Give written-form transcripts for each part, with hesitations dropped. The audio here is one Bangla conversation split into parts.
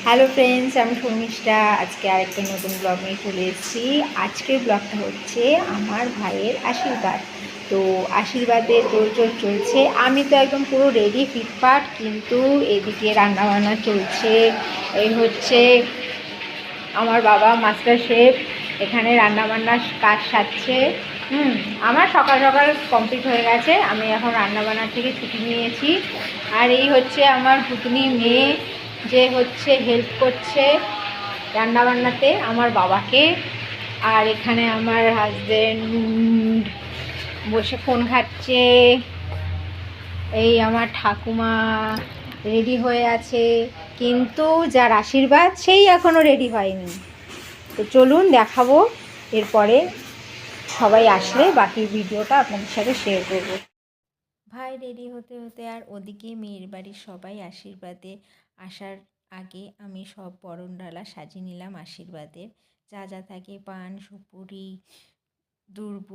হ্যালো ফ্রেন্ডস, আমি শর্মিষ্ঠা। আজকে আরেকটা নতুন ব্লগ নিয়ে চলে এসেছি। আজকের ব্লগটা হচ্ছে আমার ভাইয়ের আশীর্বাদ। তো আশীর্বাদে তোড়জোড় চলছে। আমি তো একদম পুরো রেডি ফিটফাট, কিন্তু এদিকে রান্নাবান্না চলছে। এই হচ্ছে আমার বাবা মাস্টার শেফ, এখানে রান্নাবান্নার কাজ সারছে। আমার সকাল সকাল কমপ্লিট হয়ে গেছে। আমি এখন রান্নাবান্নার থেকে ছুটি নিয়েছি। আর এই হচ্ছে আমার পুতনি মেয়ে, যে হচ্ছে হেল্প করছে রান্নাবান্নাতে আমার বাবাকে। আর এখানে আমার হাজবেন্ড বসে ফোন ঘাটছে। এই আমার ঠাকুমা রেডি হয়ে আছে, কিন্তু যার আশীর্বাদ সেই এখনও রেডি হয়নি। তো চলুন দেখাবো, এরপরে সবাই আসলে বাকি ভিডিওটা আপনাদের সাথে শেয়ার করব। ভাই রেডি হতে হতে আর ওদিকে মেয়ের বাড়ির সবাই আশীর্বাদে আসার আগে আমি সব বরণডালা সাজিয়ে নিলাম আশীর্বাদের। যা যা থাকে, পান, সুপুরি, দুর্ব,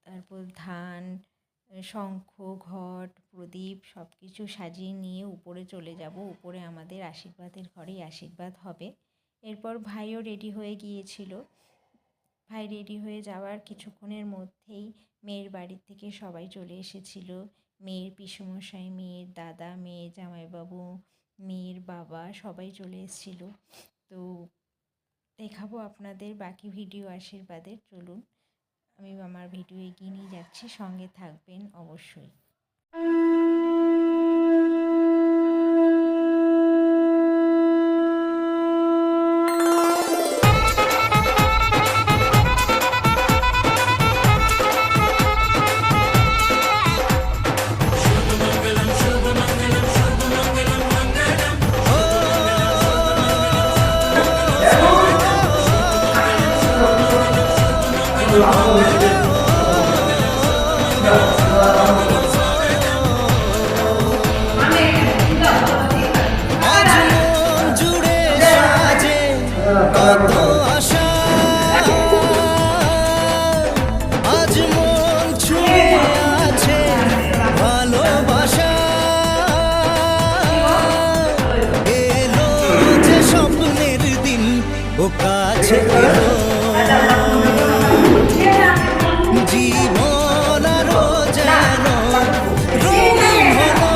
তারপর ধান, শঙ্খ, ঘট, প্রদীপ সব কিছু সাজিয়ে নিয়ে উপরে চলে যাব। উপরে আমাদের আশীর্বাদের ঘরেই আশীর্বাদ হবে। এরপর ভাইও রেডি হয়ে গিয়েছিল। ভাই রেডি হয়ে যাওয়ার কিছুক্ষণের মধ্যেই মেয়ের বাড়ি থেকে সবাই চলে এসেছিল। মেয়ের পিসমশাই, মেয়ের দাদা, মেয়ের জামাইবাবু, মেয়ের বাবা সবাই চলে এসেছিল। তো দেখাবো আপনাদের বাকি ভিডিও আশীর্বাদের। চলুন, আমি আমার ভিডিও এগিয়ে নিয়ে যাচ্ছি, সঙ্গে থাকবেন অবশ্যই। কাছে জীবন আরো যেন রঙিন হলো।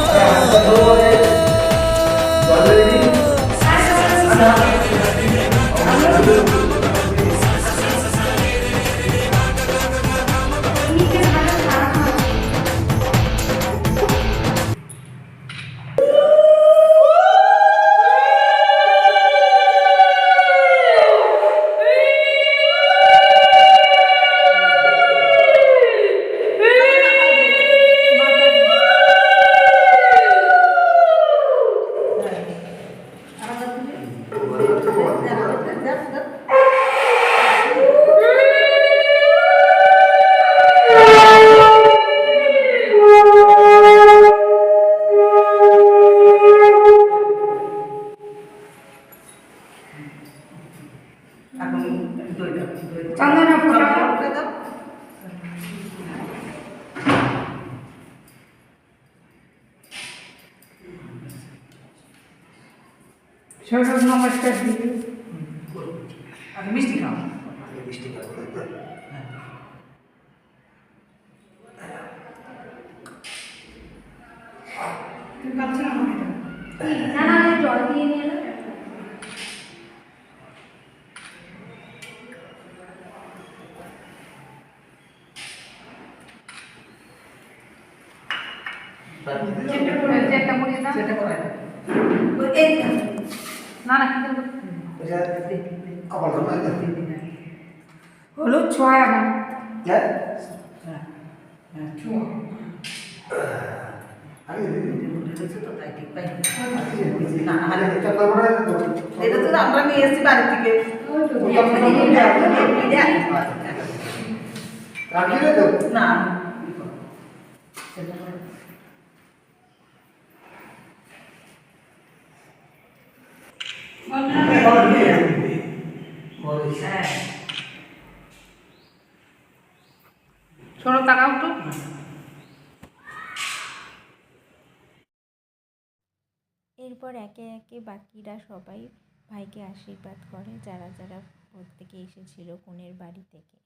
সৌরভ নমস্কার দিদি। আগে মিষ্টি খাও, মিষ্টি খাও। না না, জল দিয়ে নিয়ে এলো। হলুদ ছোঁয়া আমার এটা তো আমরা নিয়ে এসেছি বাড়ি থেকে। না শোনো, তাকাও তো। এরপর এরপর একে একে বাকিরা সবাই ভাইকে আশীর্বাদ করে, যারা যারা প্রত্যেকে এসেছিল কনের বাড়ি থেকে।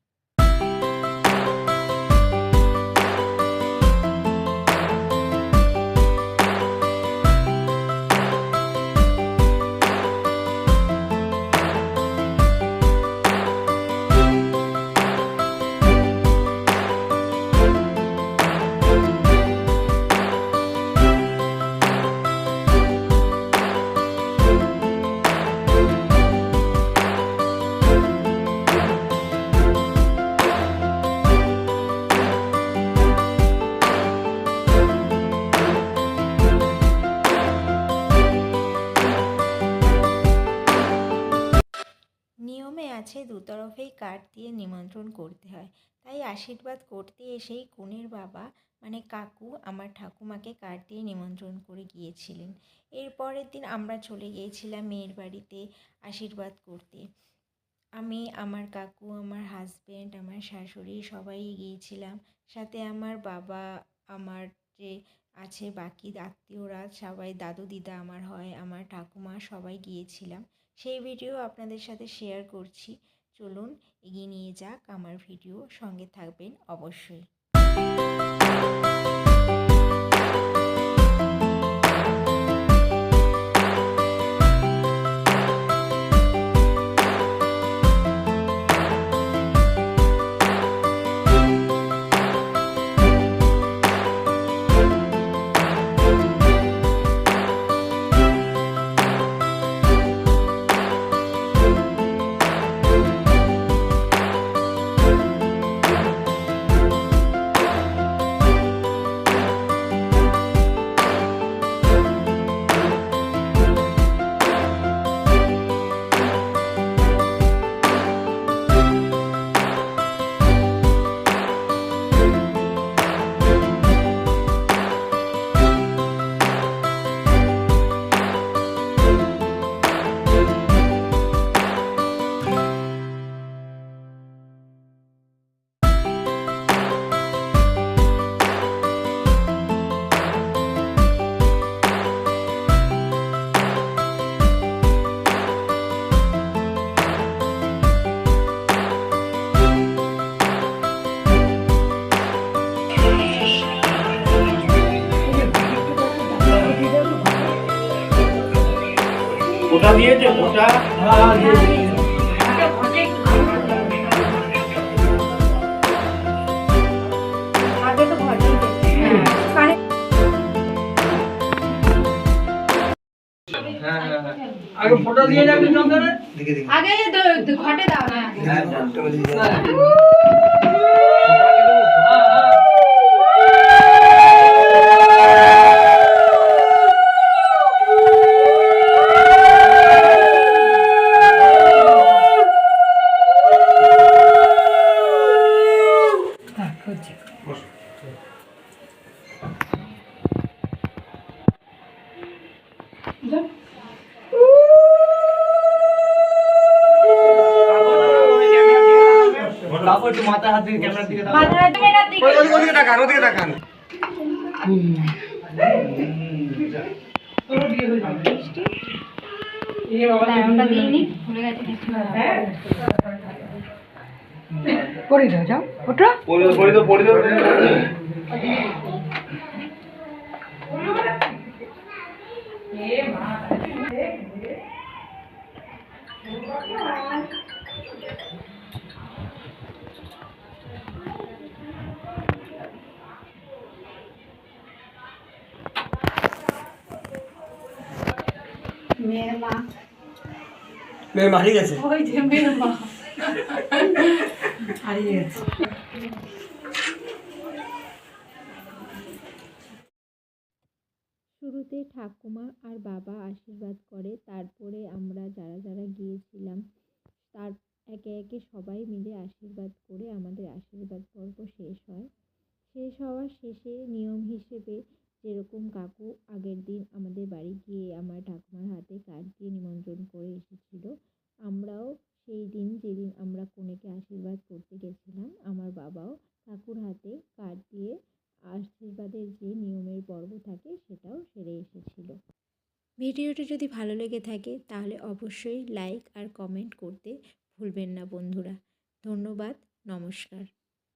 নিয়মে আছে দুতরফেই কার্ড দিয়ে নিমন্ত্রণ করতে হয়, তাই আশীর্বাদ করতে এসেই কনের বাবা মানে কাকু আমার ঠাকুমাকে কার্ড দিয়ে নিমন্ত্রণ করে গিয়েছিলেন। এর পরের দিন আমরা চলে গিয়েছিলাম মেয়ের বাড়িতে আশীর্বাদ করতে। আমি, আমার কাকু, আমার হাজব্যান্ড, আমার শাশুড়ি সবাই গিয়েছিলাম, সাথে আমার বাবা, আমার যে আছে বাকি আত্মীয়রা সবাই, দাদু দিদা আমার হয়, আমার ঠাকুমা সবাই গিয়েছিলাম। সেই ভিডিও আপনাদের সাথে শেয়ার করছি, চলুন এগিয়ে নিয়ে যাক আমার ভিডিও, সঙ্গে থাকবেন অবশ্যই। ওটা দিয়েছে ওটা আগে তো ঘরেই আগে ফটো দিয়ে যাবে চন্দনে আগে ঘটে দাও না। মাথায় হাত দিয়ে ক্যামেরার দিকে ওদিকে তাকান, ওদিকে তাকান। করে দাও, যাও ওটা পড়ে দাও মেয়ে মারি গেছে। ওই যে মেয়ের মা হারিয়ে গেছে। শুরুতে ঠাকুমা আর বাবা আশীর্বাদ করে, তারপরে আমরা যারা যারা গিয়েছিলাম তার একে একে সবাই মিলে আশীর্বাদ করে আমাদের আশীর্বাদ পর্ব শেষ হয়। শেষ হওয়ার শেষে নিয়ম হিসেবে যেরকম কাকু আগের দিন আমাদের বাড়ি গিয়ে আমার ঠাকুমার হাতে কার্ড দিয়ে নিমন্ত্রণ করে এসেছিল, আমরাও সেই দিন যেদিন আমরা কনেকে আশীর্বাদ করতে গেছিলাম আমার বাবাও কাকুর হাতে কার্ড দিয়ে আশীর্বাদের যে নিয়মের পর্ব থাকে সেটাও সেরে এসেছিল। ভিডিও ভিডিওটি যদি ভালো লেগে থাকে তাহলে অবশ্যই লাইক আর কমেন্ট করতে ভুলবেন না বন্ধুরা। ধন্যবাদ, নমস্কার।